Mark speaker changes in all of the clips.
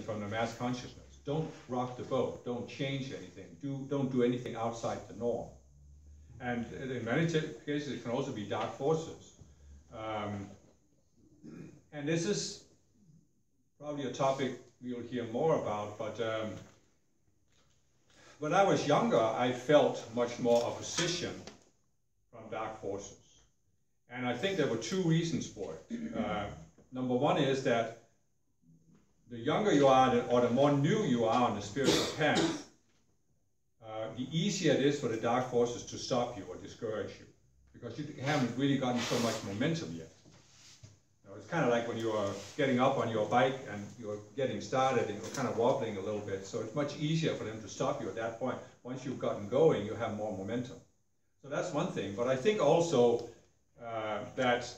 Speaker 1: from the mass consciousness. Don't rock the boat. Don't change anything. Don't do anything outside the norm. And in many cases, it can also be dark forces. And this is probably a topic we'll hear more about, but when I was younger, I felt much more opposition from dark forces. And I think there were two reasons for it. Number one is that the younger you are, or the more new you are on the spiritual path, the easier it is for the dark forces to stop you or discourage you, because you haven't really gotten so much momentum yet. You know, it's kind of like when you are getting up on your bike and you're getting started and you're kind of wobbling a little bit, so it's much easier for them to stop you at that point. Once you've gotten going, you have more momentum. So that's one thing, but I think also that,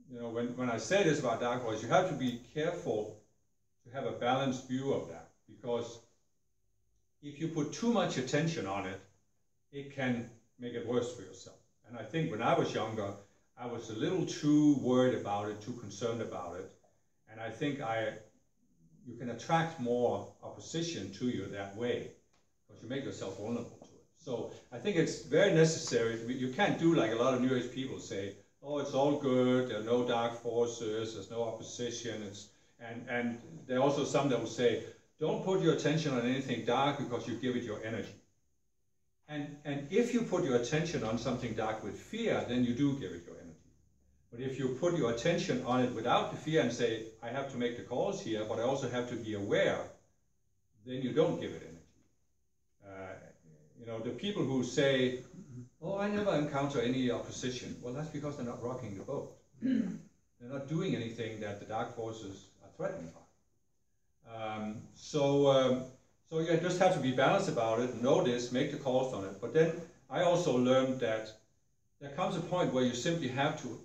Speaker 1: you know, when I say this about dark forces, you have to be careful to have a balanced view of that, because if you put too much attention on it, it can make it worse for yourself. And I think when I was younger, I was a little too worried about it, too concerned about it, and I think you can attract more opposition to you that way, because you make yourself vulnerable to it. So I think it's very necessary. You can't do like a lot of New Age people say, oh, it's all good, there are no dark forces, there's no opposition, and there are also some that will say, don't put your attention on anything dark because you give it your energy. And if you put your attention on something dark with fear, then you do give it your energy. But if you put your attention on it without the fear and say, I have to make the calls here, but I also have to be aware, then you don't give it energy. You know, the people who say, oh, I never encounter any opposition, well, that's because they're not rocking the boat. They're not doing anything that the dark forces are threatened by. So you just have to be balanced about it, know this, make the calls on it. But then I also learned that there comes a point where you simply have to,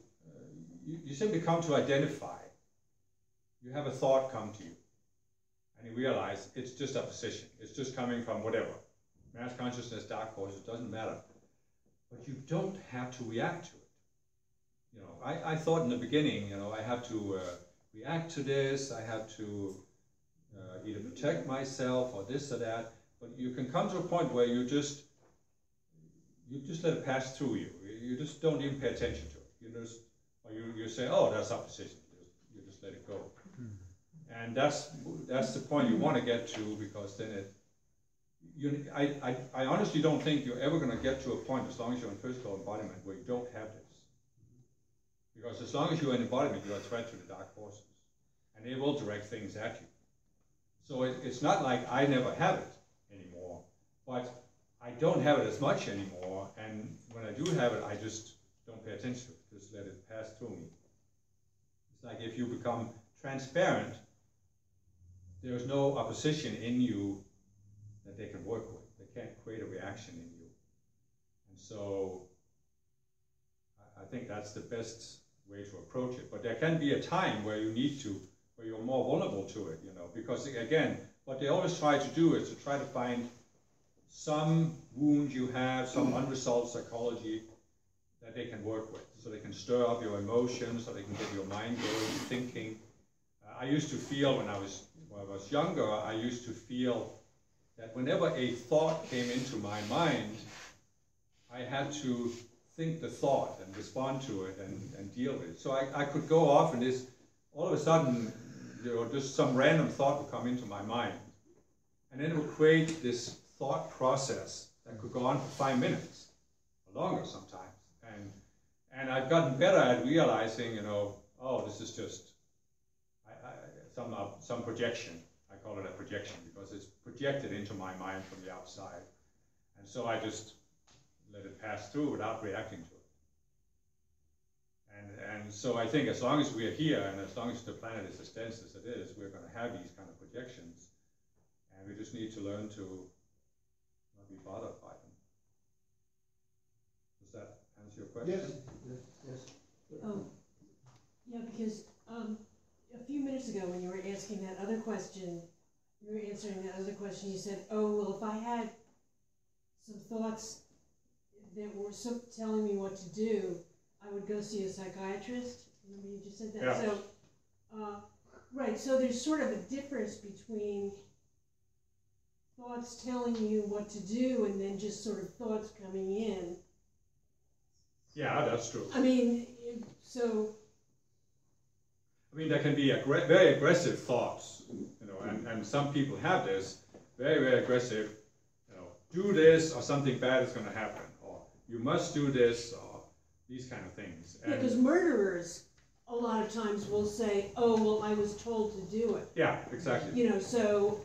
Speaker 1: you simply come to identify. You have a thought come to you, and you realize it's just opposition. It's just coming from whatever. Mass consciousness, dark forces, doesn't matter. But you don't have to react to it. You know, I thought in the beginning, you know, I have to react to this, I have to either protect myself or this or that, but you can come to a point where you just let it pass through you. You just don't even pay attention to it. You say, oh, that's opposition. You just let it go. And that's the point you want to get to, because then I honestly don't think you're ever going to get to a point, as long as you're in physical embodiment, where you don't have this. Because as long as you're in embodiment, you're a threat to the dark forces, and they will direct things at you. So it's not like I never have it anymore, but I don't have it as much anymore, and when I do have it, I just don't pay attention to it, just let it pass through me. It's like if you become transparent, there's no opposition in you that they can work with. They can't create a reaction in you. And so I think that's the best way to approach it. But there can be a time where you need to, where you're more vulnerable to it, you know, because again, what they always try to do is to try to find some wound you have, some unresolved psychology that they can work with. So they can stir up your emotions, so they can get your mind going, thinking. I used to feel when I was younger, I used to feel that whenever a thought came into my mind, I had to think the thought and respond to it and deal with it. So I could go off and this, all of a sudden, you know, just some random thought would come into my mind. And then it would create this thought process that could go on for 5 minutes, or longer sometimes. And I've gotten better at realizing, you know, oh, this is just some projection. I call it a projection because it's projected into my mind from the outside. And so I just let it pass through without reacting to it. And so I think as long as we are here and as long as the planet is as dense as it is, we're going to have these kind of projections. And we just need to learn to not be bothered by them. Does that answer your question?
Speaker 2: Yes. Yes.
Speaker 3: Yeah, because a few minutes ago when you were asking that other question, you were answering that other question, you said, oh, well, if I had some thoughts that were telling me what to do, I would go see a psychiatrist. Remember you just said that?
Speaker 1: Yeah.
Speaker 3: So Right, so there's sort of a difference between thoughts telling you what to do and then just sort of thoughts coming in.
Speaker 1: Yeah, that's true.
Speaker 3: I mean, so...
Speaker 1: I mean, there can be very aggressive thoughts, you know, and some people have this, very, very aggressive, you know, do this or something bad is going to happen, or you must do this, or these kind of things.
Speaker 3: Because murderers, a lot of times will say, oh, well, I was told to do it.
Speaker 1: Yeah, exactly.
Speaker 3: You know, so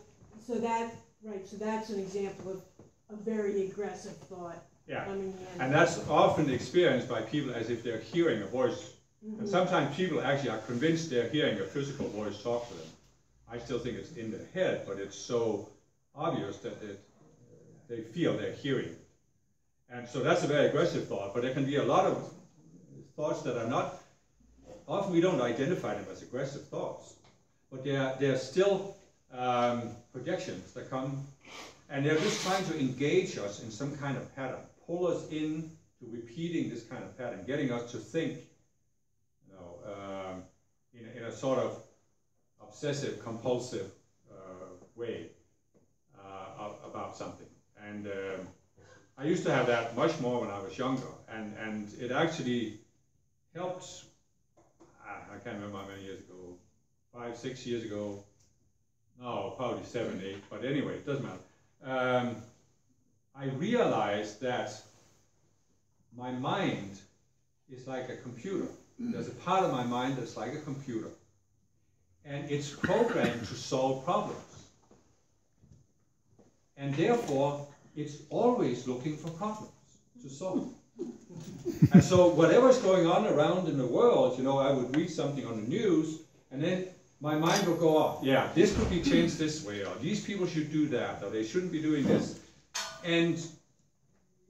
Speaker 3: that, right, so that's an example of a very aggressive thought.
Speaker 1: Yeah,
Speaker 3: coming in.
Speaker 1: and that's often experienced by people as if they're hearing a voice.
Speaker 3: Mm-hmm.
Speaker 1: And sometimes people actually are convinced they're hearing a physical voice talk to them. I still think it's in their head, but it's so obvious that they feel they're hearing it. And so that's a very aggressive thought, but there can be a lot of thoughts that are not, often we don't identify them as aggressive thoughts, but they're still projections that come, and they're just trying to engage us in some kind of pattern, pull us in to repeating this kind of pattern, getting us to think, you know, in a sort of obsessive, compulsive way about something. And I used to have that much more when I was younger, and it actually helped. I can't remember how many years ago, 5, 6 years ago. No, probably 7, 8. But anyway, it doesn't matter. I realized that my mind is like a computer. There's a part of my mind that's like a computer, and it's programmed to solve problems. And therefore, it's always looking for problems to solve. And so whatever's going on around in the world, you know, I would read something on the news, and then my mind will go off. Yeah, this could be changed this way, or these people should do that, or they shouldn't be doing this. And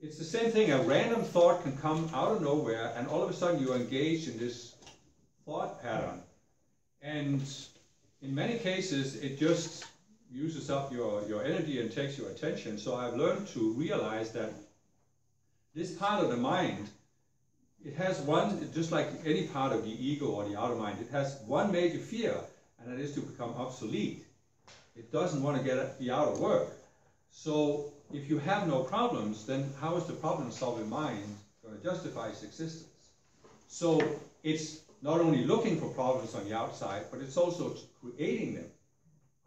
Speaker 1: it's the same thing. A random thought can come out of nowhere, and all of a sudden you're engaged in this thought pattern. And in many cases, it just uses up your energy and takes your attention. So I've learned to realize that this part of the mind, it has one, just like any part of the ego or the outer mind, it has one major fear, and that is to become obsolete. It doesn't want to be out of work. So if you have no problems, then how is the problem-solving mind going to justify its existence? So it's not only looking for problems on the outside, but it's also creating them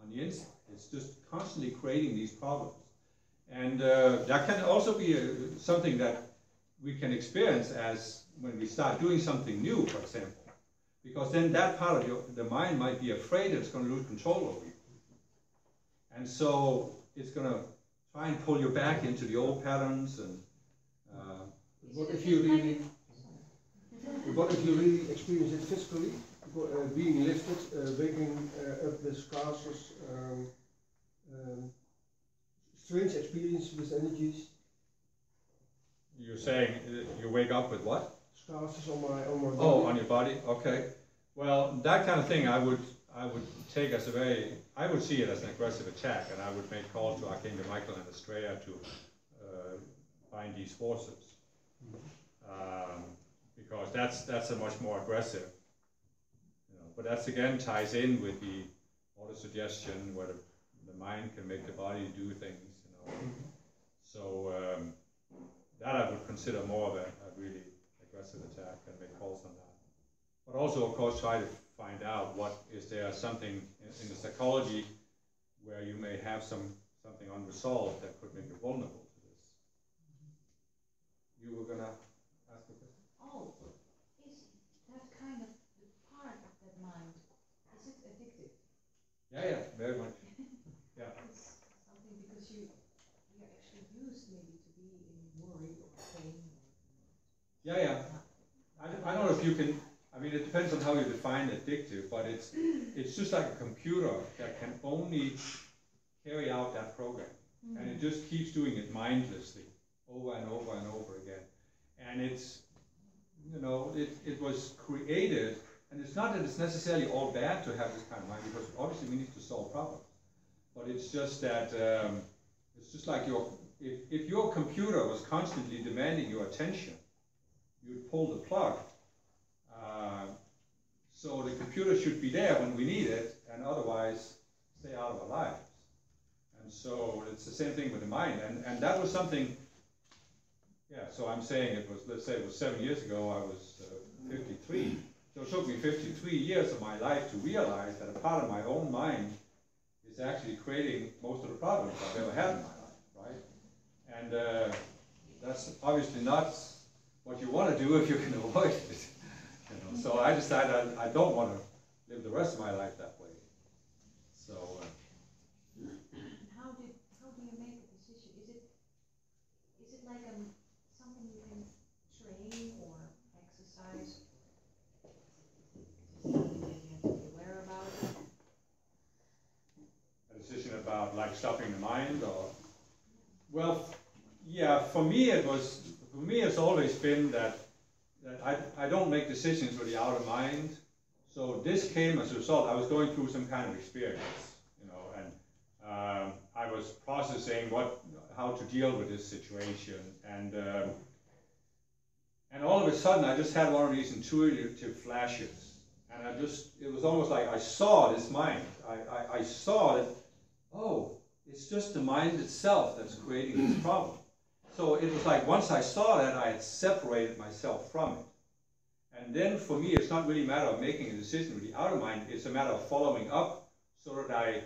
Speaker 1: on the inside. It's just constantly creating these problems. And that can also be something that we can experience as when we start doing something new, for example. Because then that part of the mind might be afraid it's going to lose control over you. And so it's going to try and pull you back into the old patterns. And
Speaker 2: what if you really experience it physically? Being lifted, waking up with scars, strange experience with energies.
Speaker 1: You're saying you wake up with what?
Speaker 2: Scars on my body.
Speaker 1: Oh, on your body? Okay. Well, that kind of thing I would take as I would see it as an aggressive attack, and I would make calls to Archangel Michael and Estrella to find these forces. Because that's a much more aggressive, you know, but that's again ties in with the auto-suggestion where the mind can make the body do things, you know. So that I would consider more of a really aggressive attack and make calls on that. But also, of course, try to find out is there something in the psychology where you may have something unresolved that could make you vulnerable to this. You were gonna ask a question?
Speaker 4: Oh, is that kind of the part of that mind, is it addictive?
Speaker 1: Yeah, very much. Yeah.
Speaker 4: It's something because you are actually used maybe to be in worry or pain.
Speaker 1: Yeah. I don't know if you can, I mean, it depends on how you define addictive, but it's just like a computer that can only carry out that program. Mm-hmm. And it just keeps doing it mindlessly over and over and over again. And it's, you know, it was created, and it's not that it's necessarily all bad to have this kind of mind, because obviously we need to solve problems. But it's just that, it's just like if your computer was constantly demanding your attention, you'd pull the plug. So the computer should be there when we need it, and otherwise stay out of our lives. And so it's the same thing with the mind. And that was something, yeah, so I'm saying it was, let's say it was 7 years ago, I was 53. So it took me 53 years of my life to realize that a part of my own mind is actually creating most of the problems I've ever had in my life, right? And that's obviously not what you want to do if you can avoid it. You know? So I decided I don't want to live the rest of my life that way. So.
Speaker 4: How do you make a decision? Is it like something you can train or exercise? Is it something that you have to be aware about?
Speaker 1: A decision about like stopping the mind, or well, yeah. For me, it's always been that I don't make decisions with the outer mind. So this came as a result. I was going through some kind of experience, you know, and I was processing how to deal with this situation, and all of a sudden I just had one of these intuitive flashes, and it was almost like I saw this mind. I saw that, oh, it's just the mind itself that's creating this problem. So it was like once I saw that, I had separated myself from it. And then for me, it's not really a matter of making a decision with the outer mind, it's a matter of following up so that I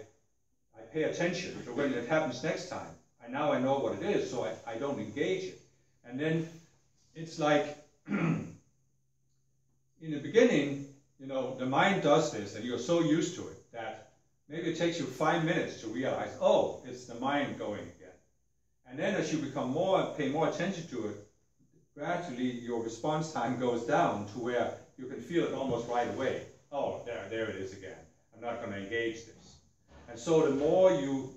Speaker 1: pay attention. So when it happens next time, now I know what it is, so I don't engage it. And then it's like, in the beginning, you know, the mind does this, and you're so used to it that maybe it takes you 5 minutes to realize, oh, it's the mind going again. And then as you pay more attention to it, gradually your response time goes down to where you can feel it almost right away. Oh, there it is again. I'm not going to engage this. And so the more you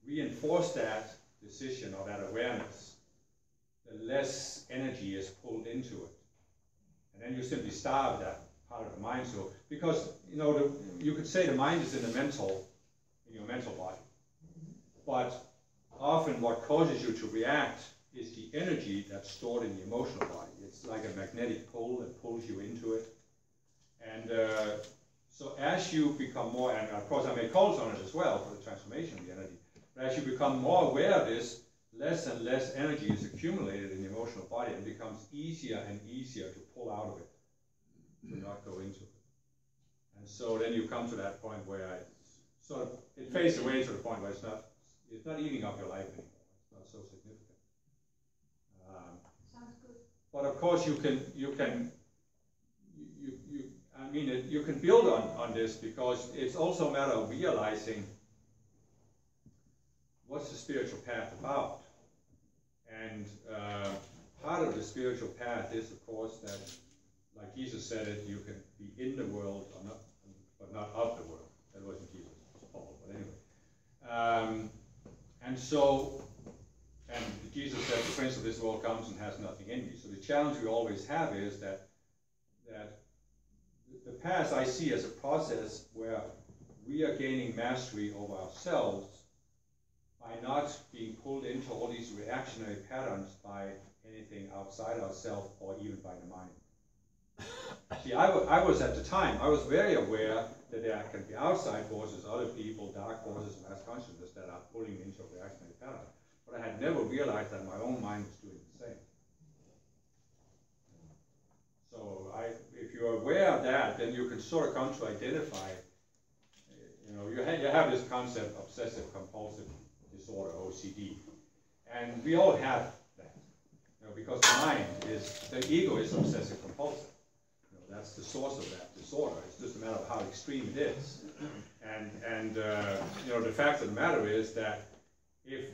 Speaker 1: reinforce that decision or that awareness, the less energy is pulled into it. And then you simply starve that part of the mind. So, because, you know, you could say the mind is in your mental body. But often what causes you to react is the energy that's stored in the emotional body. It's like a magnetic pull that pulls you into it. And so as you become more, and of course I make calls on it as well for the transformation of the energy, but as you become more aware of this, less and less energy is accumulated in the emotional body, and it becomes easier and easier to pull out of it, to not go into it. And so then you come to that point where it fades away to the point where it's not eating up your life anymore. It's not so significant.
Speaker 4: Sounds good.
Speaker 1: But of course you can build on this, because it's also a matter of realizing what's the spiritual path about. And part of the spiritual path is, of course, that, like Jesus said it, you can be in the world or not, but not of the world. That wasn't Jesus, it was Paul, but anyway. And Jesus said, the prince of this world comes and has nothing in me. So the challenge we always have is that the path I see as a process where we are gaining mastery over ourselves by not being pulled into all these reactionary patterns by anything outside ourselves or even by the mind. See, I was at the time, I was very aware that there can be outside forces, other people, dark forces, mass consciousness that are pulling into a reactionary pattern. But I had never realized that my own mind was doing the same. So if you're aware of that, then you can sort of come to identify, you know, you have this concept, obsessive compulsive disorder, OCD. And we all have that, you know, because the ego is obsessive compulsive. You know, that's the source of that disorder. It's just a matter of how extreme it is. And you know, the fact of the matter is that if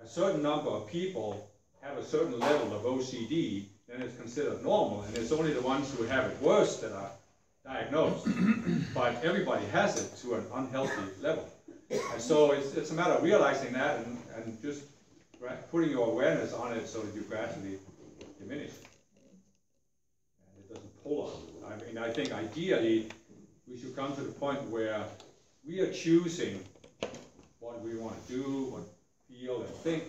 Speaker 1: a certain number of people have a certain level of OCD, then it's considered normal, and it's only the ones who have it worse that are diagnosed. But everybody has it to an unhealthy level. And so it's a matter of realizing that and just putting your awareness on it so that you gradually diminish it. And it doesn't pull on you. I mean, I think ideally we should come to the point where we are choosing what we want to do, what feel and think,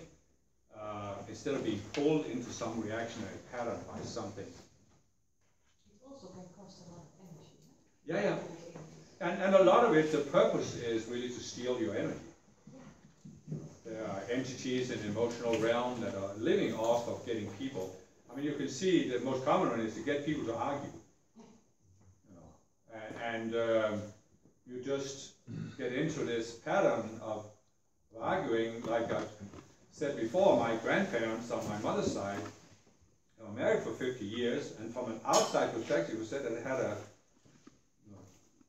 Speaker 1: instead of being pulled into some reactionary pattern by something.
Speaker 4: It also can cost a lot of energy.
Speaker 1: Yeah, yeah. And a lot of it, the purpose is really to steal your energy. There are entities in the emotional realm that are living off of getting people. I mean, you can see the most common one is to get people to argue. You know, and you just get into this pattern of arguing. Like I said before, my grandparents on my mother's side were married for 50 years, and from an outside perspective, we said that they had a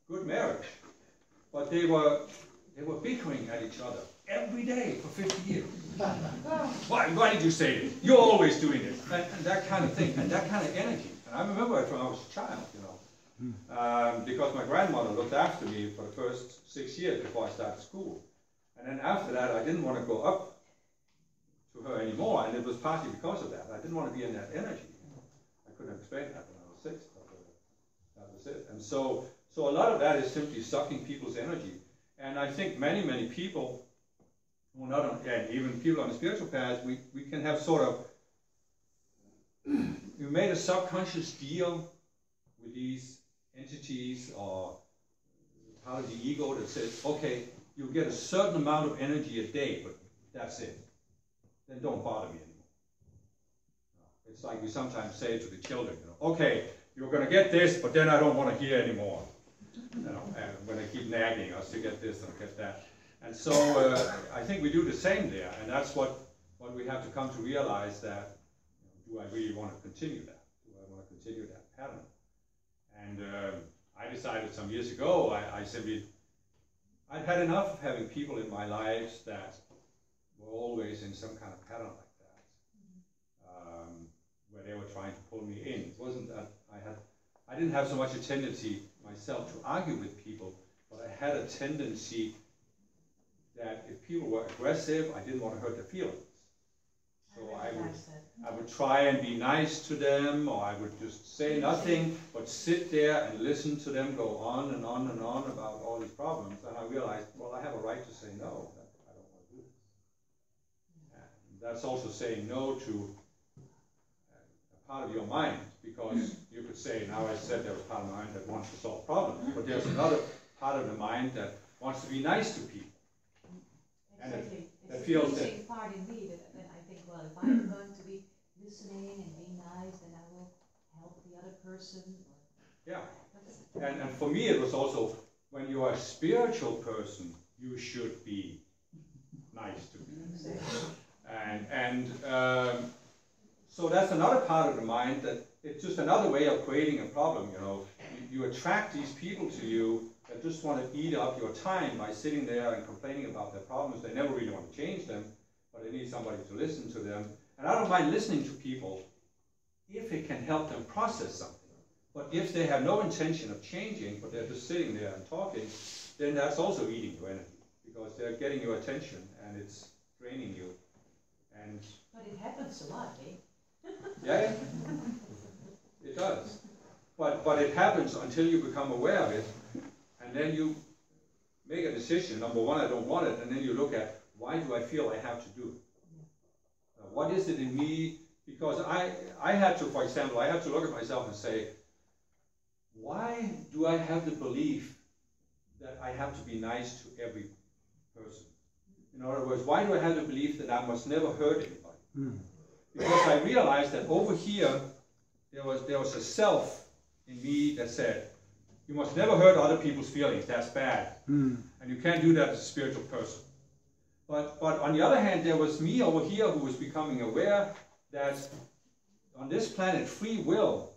Speaker 1: good marriage, but they were bickering at each other every day for 50 years. Why did you say this? You're always doing this, and that kind of thing, and that kind of energy. And I remember it when I was a child, you know, because my grandmother looked after me for the first 6 years before I started school, and then after that, I didn't want to go up to her anymore, and it was partly because of that. I didn't want to be in that energy. I couldn't explain that when I was 6, but that was it. And so a lot of that is simply sucking people's energy. And I think many people, well, not on, and even people on the spiritual path, we can have sort of, you made a subconscious deal with these entities or part of the ego that says, okay, you get a certain amount of energy a day, but that's it. Then don't bother me anymore. It's like we sometimes say to the children, you know, okay, you're going to get this, but then I don't want to hear anymore. You know, and when they keep nagging us to get this and get that. And so I think we do the same there, and that's what we have to come to realize, that, you know, do I really want to continue that? Do I want to continue that pattern? And I decided some years ago, I'd had enough of having people in my lives that were always in some kind of pattern like that, where they were trying to pull me in. It wasn't that I didn't have so much a tendency myself to argue with people, but I had a tendency that if people were aggressive, I didn't want to hurt their feelings. So I would try and be nice to them, or I would just say nothing, but sit there and listen to them go on and on and on about all these problems. And I realized, well, I have a right to say no. I don't want to do this. And that's also saying no to a part of your mind, because you could say, now I said there was part of the mind that wants to solve problems, but there's another part of the mind that wants to be nice to people.
Speaker 4: Exactly.
Speaker 1: And
Speaker 4: it's
Speaker 1: feels
Speaker 4: the losing part in me that I think, well, if I'm going to be listening and being nice, then I will help the other person.
Speaker 1: Yeah. And for me, it was also, when you are a spiritual person, you should be nice to people. And so that's another part of the mind, that it's just another way of creating a problem. You know, you attract these people to you that just want to eat up your time by sitting there and complaining about their problems. They never really want to change them, but they need somebody to listen to them. And I don't mind listening to people if it can help them process something. But if they have no intention of changing, but they're just sitting there and talking, then that's also eating your energy, because they're getting your attention and it's draining you. And
Speaker 4: but it happens a lot, eh?
Speaker 1: yeah, it does. But it happens until you become aware of it, and then you make a decision. Number one, I don't want it, and then you look at, why do I feel I have to do it? What is it in me? Because I had to, for example, I had to look at myself and say, why do I have the belief that I have to be nice to every person? In other words, why do I have the belief that I must never hurt anybody? Because I realized that over here, there was a self in me that said, you must never hurt other people's feelings, that's bad. And you can't do that as a spiritual person. But on the other hand, there was me over here who was becoming aware that on this planet, free will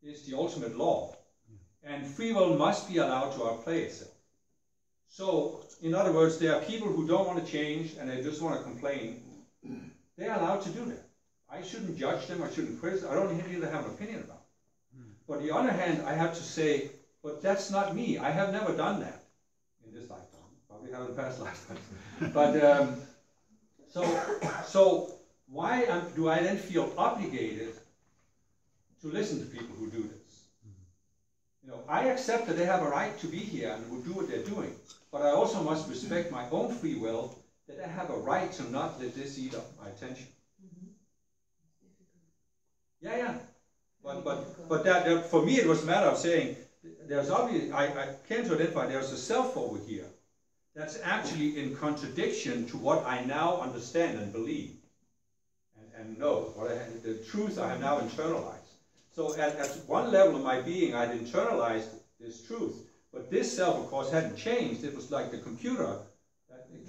Speaker 1: is the ultimate law. And free will must be allowed to outplay itself. So, in other words, there are people who don't want to change and they just want to complain. They're allowed to do that. I shouldn't judge them, I shouldn't criticize, I don't need to have an opinion about it. But on the other hand, I have to say, but that's not me. I have never done that in this lifetime. Probably have in past lifetimes. But so why do I then feel obligated to listen to people who do this? You know, I accept that they have a right to be here and who do what they're doing, but I also must respect my own free will, that I have a right to not let this eat up my attention. Yeah. But that for me it was a matter of saying, there's obviously, I came to identify there's a self over here that's actually in contradiction to what I now understand and believe and know, the truth I have now internalized. So at one level of my being, I'd internalized this truth, but this self, of course, hadn't changed. It was like the computer, it can't